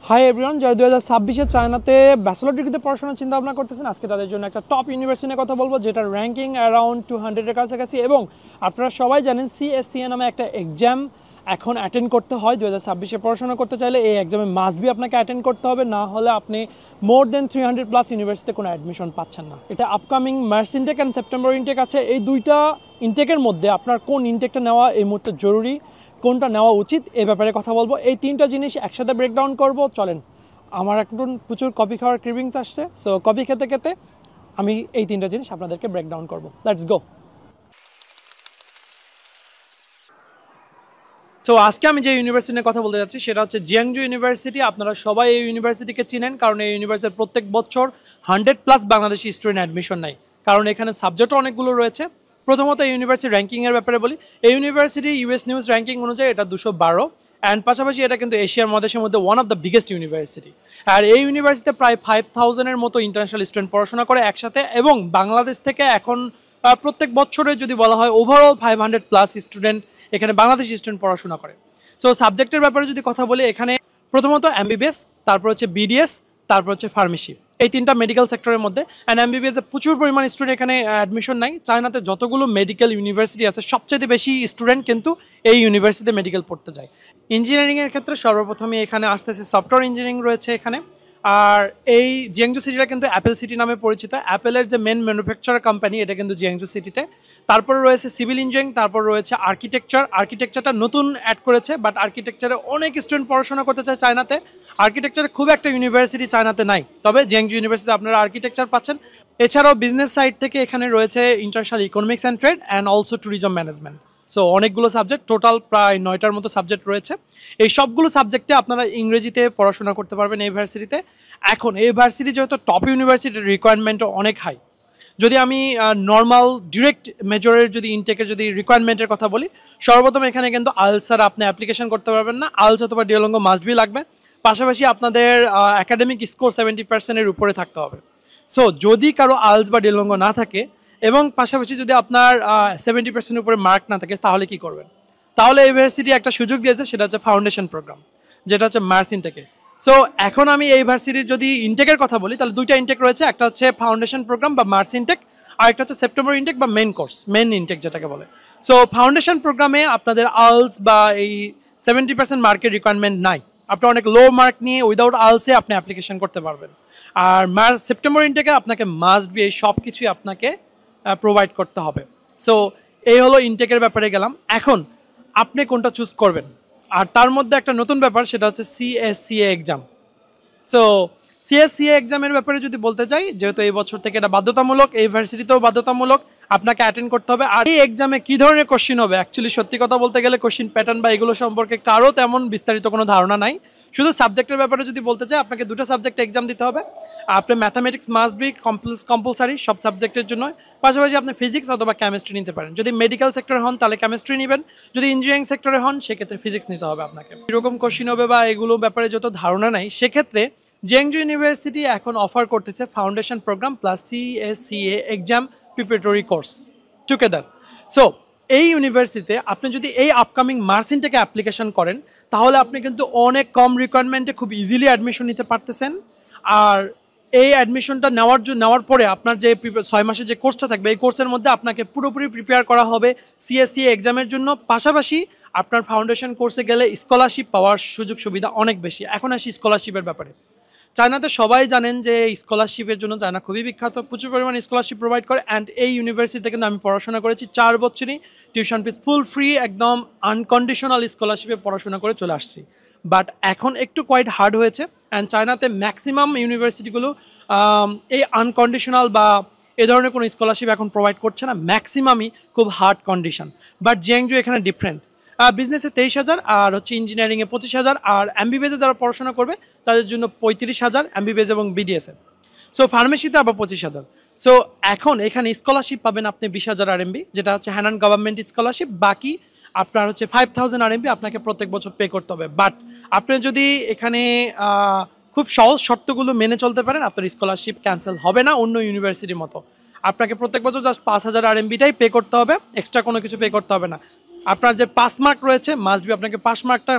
Hi everyone, যারা 2026-এ চায়নাতে bachelor ডিগ্রিতে পড়াশোনার চিন্তা ভাবনা করতেছেন, আজকে তাদের জন্য একটা টপ ইউনিভার্সিটি নিয়ে কথা বলবো, যেটার র্যাঙ্কিং অ্যারাউন্ড 200-এর কাছাকাছি। এবং আপনারা সবাই জানেন সিএসসিএ নামে একটা এক্সাম এখন অ্যাটেন্ড করতে হয়। 2026-এ পড়াশোনা করতে চাইলে এই এক্সামে মাস্ট বি আপনাকে অ্যাটেন্ড করতে হবে, না হলে আপনি মোর দেন 300+ ইউনিভার্সিটিতে কোনো অ্যাডমিশন পাচ্ছেন না। এটা upcoming March intact and September intact আছে। এই দুইটা ইনটেকের মধ্যে আপনার কোন ইনটেকটা নেওয়া এই মুহূর্তে জরুরি, কোনটা নেওয়া উচিত, এই ব্যাপারে কথা বলবো। এই তিনটা জিনিস একসাথে ব্রেকডাউন করবো। চলেন, আমার এখন প্রচুর কফি খাওয়ার ক্রেভিংস আসছে, সো কফি খেতে খেতে আমি এই তিনটা জিনিস আপনাদেরকে ব্রেকডাউন করব। Let's go. তো আজকে আমি যে ইউনিভার্সিটি নিয়ে কথা বলতে যাচ্ছি সেটা হচ্ছে জিয়াংজু ইউনিভার্সিটি। আপনারা সবাই এই ইউনিভার্সিটিকে চিনেন, কারণ এই ইউনিভার্সিটির প্রত্যেক বছর 100+ বাংলাদেশি স্টুডেন্ট অ্যাডমিশন নেয়, কারণ এখানে সাবজেক্টও অনেকগুলো রয়েছে। প্রথমত এই ইউনিভার্সিটি র্যাঙ্কিংয়ের ব্যাপারে বলি। এই ইউনিভার্সিটি ইউএস নিউজ র্যাঙ্কিং অনুযায়ী এটা 212, অ্যান্ড পাশাপাশি এটা কিন্তু এশিয়ার মহাদেশের মধ্যে one of the biggest university. আর এই ইউনিভার্সিটিতে প্রায় 5000-এর মতো ইন্টারন্যাশনাল স্টুডেন্ট পড়াশোনা করে একসাথে, এবং বাংলাদেশ থেকে এখন প্রত্যেক বছরে যদি বলা হয় ওভারঅল 500+ স্টুডেন্ট এখানে বাংলাদেশি স্টুডেন্ট পড়াশোনা করে। সো সাবজেক্টের ব্যাপারে যদি কথা বলি, এখানে প্রথমত এমবিবিএস, তারপর হচ্ছে বিডিএস, তারপর হচ্ছে ফার্মেসি, এই তিনটা মেডিকেল সেক্টরের মধ্যে। অ্যান্ড এমবিবিএসে প্রচুর পরিমাণ স্টুডেন্ট এখানে অ্যাডমিশন নাই। চায়নাতে যতগুলো মেডিকেল ইউনিভার্সিটি আছে সবচেয়ে বেশি স্টুডেন্ট কিন্তু এই ইউনিভার্সিটিতে মেডিকেল পড়তে যায়। ইঞ্জিনিয়ারিংয়ের ক্ষেত্রে সর্বপ্রথমে এখানে আসতেছে সফটওয়্যার ইঞ্জিনিয়ারিং রয়েছে এখানে। আর এই জিয়াংজু সিটিটা কিন্তু অ্যাপেল সিটি নামে পরিচিত। অ্যাপেলের যে মেন ম্যানুফ্যাকচারার কোম্পানি এটা কিন্তু জিয়াংজু সিটিতে। তারপরে রয়েছে সিভিল ইঞ্জিনিয়ারিং, তারপর রয়েছে আর্কিটেকচারটা নতুন অ্যাড করেছে, বাট আর্কিটেকচারে অনেক স্টুডেন্ট পড়াশোনা করতে চায় চায়নাতে। আর্কিটেকচারে খুব একটা ইউনিভার্সিটি চায়নাতে নাই, তবে জিয়াংজু ইউনিভার্সিটিতে আপনারা আর্কিটেকচার পাচ্ছেন। এছাড়াও বিজনেস সাইড থেকে এখানে রয়েছে international economics and trade and also tourism management. So অনেকগুলো সাবজেক্ট, টোটাল প্রায় 9টার মতো সাবজেক্ট রয়েছে। এই সবগুলো সাবজেক্টে আপনারা ইংরেজিতে পড়াশোনা করতে পারবেন এই ইউনিভার্সিটিতে। এখন এই ইউনিভার্সিটি যেহেতু টপ ইউনিভার্সিটির রিকোয়ারমেন্টও অনেক হাই। যদি আমি নর্মাল ডিরেক্ট মেজরের যদি ইনটেকের যদি রিকোয়ারমেন্টের কথা বলি, সর্বপ্রথম এখানে কিন্তু আলসার আপনি অ্যাপ্লিকেশন করতে পারবেন না। আলস অথবা ডিওলঙ্গো মাস্ট বি লাগবে। পাশাপাশি আপনাদের একাডেমিক স্কোর 70%-এর উপরে থাকতে হবে। সো যদি কারো আলস বা ডিওলঙ্গো না থাকে, এবং পাশাপাশি যদি আপনার 70%-এর উপরে মার্ক না থাকে, তাহলে কি করবেন? তাহলে ইউনিভার্সিটি একটা সুযোগ দিয়েছে, সেটা হচ্ছে ফাউন্ডেশন প্রোগ্রাম, যেটা হচ্ছে মার্চ ইনটেকে। সো এখন আমি এই ইউনিভার্সিটির যদি ইনটেকের কথা বলি, তাহলে দুইটা ইনটেক রয়েছে, একটা হচ্ছে ফাউন্ডেশন প্রোগ্রাম বা মার্চ ইনটেক, আর একটা হচ্ছে সেপ্টেম্বর ইনটেক বা মেন ইনটেক যেটাকে বলে। সো ফাউন্ডেশন প্রোগ্রামে আপনাদের আলস বা এই 70% মার্কের রিকোয়ারমেন্ট নাই। আপনি অনেক লো মার্ক নিয়ে উইদাউট আলসে আপনি অ্যাপ্লিকেশন করতে পারবেন। আর সেপ্টেম্বর ইনটেকে আপনাকে মাস্ট বি এই সব কিছুই আপনাকে প্রোভাইড করতে হবে। সো এই হলো ইনটেকের ব্যাপারে গেলাম। এখন আপনি কোনটা চুজ করবেন, আর তার মধ্যে একটা নতুন ব্যাপার, সেটা হচ্ছে সিএসসিএ এক্সাম। সো সিএসসিএ এক্সামের ব্যাপারে যদি বলতে যাই, যেহেতু এই বছর থেকে এটা বাধ্যতামূলক, এই ইউনিভার্সিটিতেও বাধ্যতামূলক, আপনাকে অ্যাটেন্ড করতে হবে। আর এই এক্সামে কী ধরনের কোশ্চিন হবে, অ্যাকচুয়ালি সত্যি কথা বলতে গেলে কোশ্চিন প্যাটার্ন বা এগুলো সম্পর্কে কারো তেমন বিস্তারিত কোনো ধারণা নাই। শুধু সাবজেক্টের ব্যাপারে যদি বলতে চাই, আপনাকে দুটো সাবজেক্টে এক্সাম দিতে হবে। আপনার ম্যাথামেটিক্স মাস্ট বি কম্পালসারি সব সাবজেক্টের জন্য। পাশাপাশি আপনি ফিজিক্স অথবা কেমিস্ট্রি নিতে পারেন। যদি মেডিকেল সেক্টরে হন তাহলে কেমিস্ট্রি নেবেন, যদি ইঞ্জিনিয়ারিং সেক্টরে হন সেক্ষেত্রে ফিজিক্স নিতে হবে আপনাকে। এরকম কোশ্চিন হবে বা এগুলো ব্যাপারে যত ধারণা নাই, সেক্ষেত্রে জিয়াংজু ইউনিভার্সিটি এখন অফার করতেছে foundation program plus CSCA exam preparatory course together. So এই ইউনিভার্সিটিতে আপনি যদি এই আপকামিং মার্চ ইনটেকে অ্যাপ্লিকেশন করেন, তাহলে আপনি কিন্তু অনেক কম রিকোয়ারমেন্টে খুব ইজিলি অ্যাডমিশন নিতে পারতেছেন। আর এই অ্যাডমিশনটা নেওয়ার পরে আপনার যে 6 মাসের যে কোর্সটা থাকবে, এই কোর্সের মধ্যে আপনাকে পুরোপুরি প্রিপেয়ার করা হবে সিএসসিএ এক্সামের জন্য। পাশাপাশি আপনার ফাউন্ডেশন কোর্সে গেলে স্কলারশিপ পাওয়ার সুযোগ সুবিধা অনেক বেশি। এখন আসি স্কলারশিপের ব্যাপারে। চায়নাতে সবাই জানেন যে স্কলারশিপের জন্য চায়না খুবই বিখ্যাত, প্রচুর পরিমাণে স্কলারশিপ প্রোভাইড করে। অ্যান্ড এই ইউনিভার্সিটিতে কিন্তু আমি পড়াশোনা করেছি 4 বছরই, টিউশন ফিস ফুল ফ্রি, একদম আনকন্ডিশনাল স্কলারশিপে পড়াশোনা করে চলে আসছি। বাট এখন একটু কোয়াইট হার্ড হয়েছে। অ্যান্ড চায়নাতে ম্যাক্সিমাম ইউনিভার্সিটিগুলো এই আনকন্ডিশনাল বা এ ধরনের কোনো স্কলারশিপ এখন প্রোভাইড করছে না, ম্যাক্সিমামই খুব হার্ড কন্ডিশন। বাট জিয়াংজু এখানে ডিফারেন্ট। বিজনেসে 23,000, আর হচ্ছে ইঞ্জিনিয়ারিংয়ে 25,000, আর এমবিবিএসে যারা পড়াশোনা করবে তাদের জন্য 35,000 এমবিবিএস এবং বিডিএসে। সো ফার্মেসিতে আবার 25,000। সো এখন এখানে স্কলারশিপ পাবেন আপনি 20,000 আরএমবি, যেটা হচ্ছে হ্যানান গভর্নমেন্ট স্কলারশিপ। বাকি আপনার হচ্ছে 5,000 আরএমবি আপনাকে প্রত্যেক বছর পে করতে হবে। বাট আপনি যদি এখানে খুব সহজ শর্তগুলো মেনে চলতে পারেন, আপনার স্কলারশিপ ক্যান্সেল হবে না অন্য ইউনিভার্সিটির মতো। আপনাকে প্রত্যেক বছর জাস্ট 5,000 আরএমবিটাই পে করতে হবে, এক্সট্রা কোনো কিছু পে করতে হবে না। আপনার যে পাস মার্ক রয়েছে মাস্ট বি আপনাকে পাস মার্কটা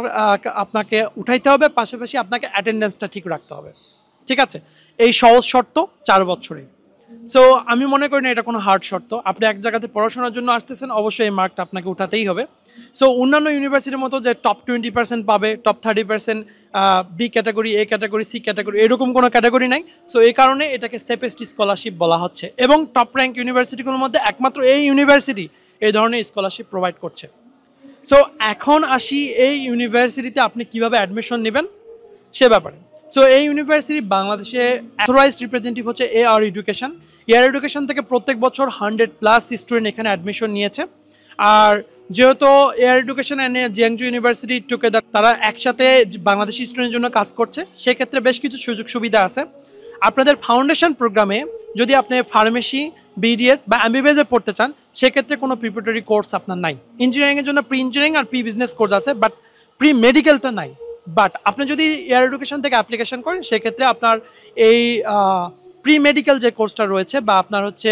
আপনাকে উঠাইতে হবে, পাশাপাশি আপনাকে অ্যাটেন্ডেন্সটা ঠিক রাখতে হবে। ঠিক আছে, এই সহজ শর্ত 4 বছরে। সো আমি মনে করি না এটা কোনো হার্ড শর্ত। আপনি এক জায়গাতে পড়াশোনার জন্য আসতেছেন, অবশ্যই এই মার্কটা আপনাকে উঠাতেই হবে। সো অন্যান্য ইউনিভার্সিটির মতো যে টপ 20% পাবে, top 30% B category, A category, C category, এরকম কোনো ক্যাটাগরি নাই। সো এই কারণে এটাকে সেফেস্ট স্কলারশিপ বলা হচ্ছে, এবং টপ র্যাঙ্ক ইউনিভার্সিটিগুলোর মধ্যে একমাত্র এই ইউনিভার্সিটি এই ধরনের স্কলারশিপ প্রোভাইড করছে। সো এখন আসি এই ইউনিভার্সিটিতে আপনি কিভাবে অ্যাডমিশন নেবেন সে ব্যাপারে। সো এই ইউনিভার্সিটি বাংলাদেশে অথরাইজড রিপ্রেজেন্টেটিভ হচ্ছে এআর এডুকেশন। এআর এডুকেশন থেকে প্রত্যেক বছর 100+ স্টুডেন্ট এখানে অ্যাডমিশন নিয়েছে। আর যেহেতু AR Education and Jiangsu University together, তারা একসাথে বাংলাদেশি স্টুডেন্টের জন্য কাজ করছে, সেক্ষেত্রে বেশ কিছু সুযোগ সুবিধা আছে। আপনাদের ফাউন্ডেশন প্রোগ্রামে যদি আপনি ফার্মেসি, বিডিএস বা এমবিবিএস পড়তে চান, সেক্ষেত্রে কোনো প্রিপারেটরি কোর্স আপনার নাই। ইঞ্জিনিয়ারিংয়ের জন্য প্রি ইঞ্জিনিয়ারিং আর প্রি বিজনেস কোর্স আছে, বাট প্রি মেডিকেলটা নাই। বাট আপনি যদি এয়ার এডুকেশন থেকে অ্যাপ্লিকেশন করেন, সেক্ষেত্রে আপনার এই প্রি মেডিকেল যে কোর্সটা রয়েছে, বা আপনার হচ্ছে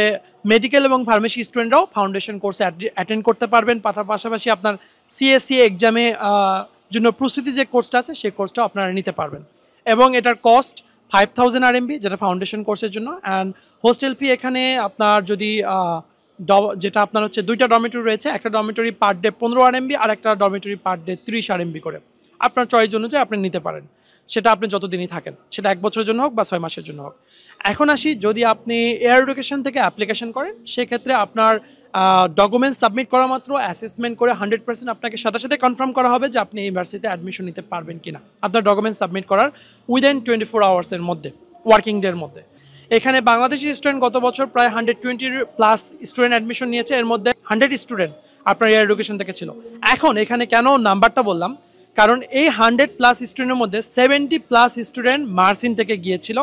মেডিকেল এবং ফার্মেসি স্টুডেন্টরাও ফাউন্ডেশন কোর্সে অ্যাটেন্ড করতে পারবেন। পাশাপাশি আপনার সিএসসি এক্সামে জন্য প্রস্তুতি যে কোর্সটা আছে, সেই কোর্সটাও আপনারা নিতে পারবেন। এবং এটার কস্ট 5000 RMB, যেটা ফাউন্ডেশন কোর্সের জন্য। অ্যান্ড হোস্টেল ফি এখানে আপনার যদি যেটা আপনার হচ্ছে 2টা ডরমিটরি রয়েছে, একটা ডরমিটরি পার ডে 15 RMB, আর একটা ডরমিটরি পার ডে 30 RMB করে। আপনার চয়েস অনুযায়ী আপনি নিতে পারেন, সেটা আপনি যতদিনই থাকেন, সেটা 1 বছরের জন্য হোক বা 6 মাসের জন্য হোক। এখন আসি, যদি আপনি এয়ার এডুকেশন থেকে অ্যাপ্লিকেশন করেন, সেক্ষেত্রে আপনার ডকুমেন্টস সাবমিট করা মাত্র অ্যাসেসমেন্ট করে 100% আপনাকে সাথে সাথে কনফার্ম করা হবে যে আপনি ইউনিভার্সিটিতে অ্যাডমিশন নিতে পারবেন কিনা, আপনার ডকুমেন্টস সাবমিট করার উইদিন 24 আওয়ার্সের মধ্যে, ওয়ার্কিং ডের মধ্যে। এখানে বাংলাদেশি স্টুডেন্ট গত বছর প্রায় 120+ স্টুডেন্ট অ্যাডমিশন নিয়েছে, এর মধ্যে 100 স্টুডেন্ট আপনার এয়ার এডুকেশন থেকে ছিল। এখন এখানে কেন নাম্বারটা বললাম, কারণ এই 100+ স্টুডেন্টের মধ্যে 70+ স্টুডেন্ট মার্সিন থেকে গিয়েছিল,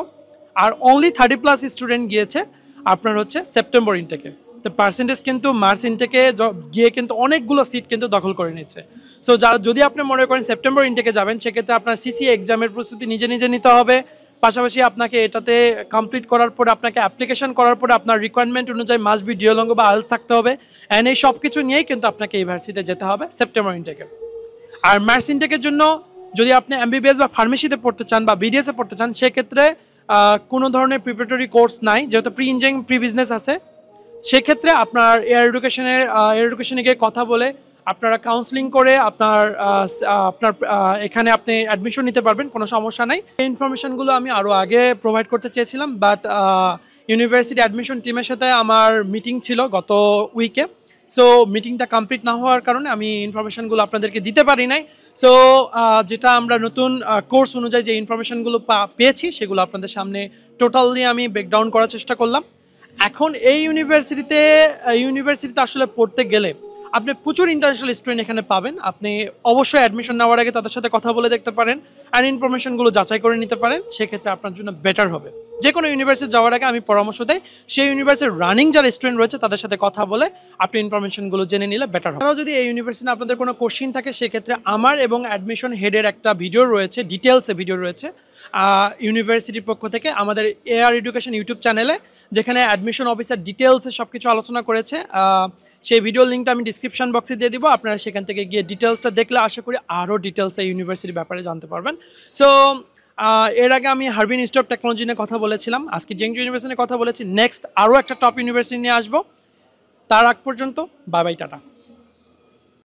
আর অনলি 30+ স্টুডেন্ট গিয়েছে আপনার হচ্ছে সেপ্টেম্বর ইনটেকে। তো পার্সেন্টেজ কিন্তু মার্সিন থেকে গিয়ে কিন্তু অনেকগুলো সিট কিন্তু দখল করে নিচ্ছে। সো যদি আপনি মনে করেন সেপ্টেম্বর ইনটেকে যাবেন, সেক্ষেত্রে আপনার সিসি এক্সামের প্রস্তুতি নিজে নিজে নিতে হবে। পাশাপাশি আপনাকে এটাতে কমপ্লিট করার পরে, আপনাকে অ্যাপ্লিকেশন করার পরে আপনার রিকোয়ারমেন্ট অনুযায়ী মাস্ট বি ডিওলঙ্গ বা আইএলটিএস থাকতে হবে। অ্যান্ড এই সব কিছু নিয়েই কিন্তু আপনাকে ইউনিভার্সিটিতে যেতে হবে সেপ্টেম্বর ইনটেকে। আর মার্স ইনটেকের জন্য যদি আপনি এমবিবিএস বা ফার্মেসিতে পড়তে চান বা বিডিএসে পড়তে চান, সেক্ষেত্রে কোনো ধরনের প্রিপারেটরি কোর্স নাই, যেহেতু প্রি ইঞ্জিনিয়ারিং প্রি বিজনেস আছে। সেক্ষেত্রে আপনার এয়ার এডুকেশনে গিয়ে কথা বলে, আপনারা কাউন্সিলিং করে আপনার এখানে আপনি অ্যাডমিশন নিতে পারবেন, কোনো সমস্যা নাই। এই ইনফরমেশনগুলো আমি আরও আগে প্রোভাইড করতে চেয়েছিলাম, বাট ইউনিভার্সিটি অ্যাডমিশন টিমের সাথে আমার মিটিং ছিল গত উইকে। সো মিটিংটা কমপ্লিট না হওয়ার কারণে আমি ইনফরমেশনগুলো আপনাদেরকে দিতে পারি নাই। সো যেটা আমরা নতুন কোর্স অনুযায়ী যে ইনফরমেশনগুলো পেয়েছি, সেগুলো আপনাদের সামনে টোটালি আমি ব্রেকডাউন করার চেষ্টা করলাম। এখন এই ইউনিভার্সিটিতে আসলে পড়তে গেলে আপনি প্রচুর ইন্টারন্যাশনাল স্টুডেন্ট এখানে পাবেন। আপনি অবশ্যই অ্যাডমিশন নেওয়ার আগে তাদের সাথে কথা বলে দেখতে পারেন, আর ইনফরমেশনগুলো যাচাই করে নিতে পারেন, সেক্ষেত্রে আপনার জন্য বেটার হবে। যে কোনো ইউনিভার্সিটি যাওয়ার আগে আমি পরামর্শ দেই, সেই ইউনিভার্সিটির রানিং যারা স্টুডেন্ট রয়েছে তাদের সাথে কথা বলে আপনি ইনফরমেশনগুলো জেনে নিলে বেটার হবে। যদি এই ইউনিভার্সিটি আপনাদের কোনো কোশ্চিন থাকে, সেক্ষেত্রে আমার এবং অ্যাডমিশন হেডের একটা ভিডিও রয়েছে, ডিটেলসে ভিডিও রয়েছে ইউনিভার্সিটির পক্ষ থেকে আমাদের এআর এডুকেশন ইউটিউব চ্যানেলে, যেখানে অ্যাডমিশন অফিসার ডিটেলসে সব কিছু আলোচনা করেছে। সেই ভিডিওর লিঙ্কটা আমি ডিসক্রিপশন বক্সে দিয়ে দিব, আপনারা সেখান থেকে গিয়ে ডিটেলসটা দেখলে আশা করি আরও ডিটেলসে ইউনিভার্সিটির ব্যাপারে জানতে পারবেন। সো এর আগে আমি হারবিন ইনস্টিটিউট অফ টেকনোলজি নিয়ে কথা বলেছিলাম, আজকে জিয়াংজু ইউনিভার্সিটি নিয়ে কথা বলেছি। নেক্সট আরও একটা টপ ইউনিভার্সিটি নিয়ে আসবো। তার আগ পর্যন্ত বাই বাই, টাটা।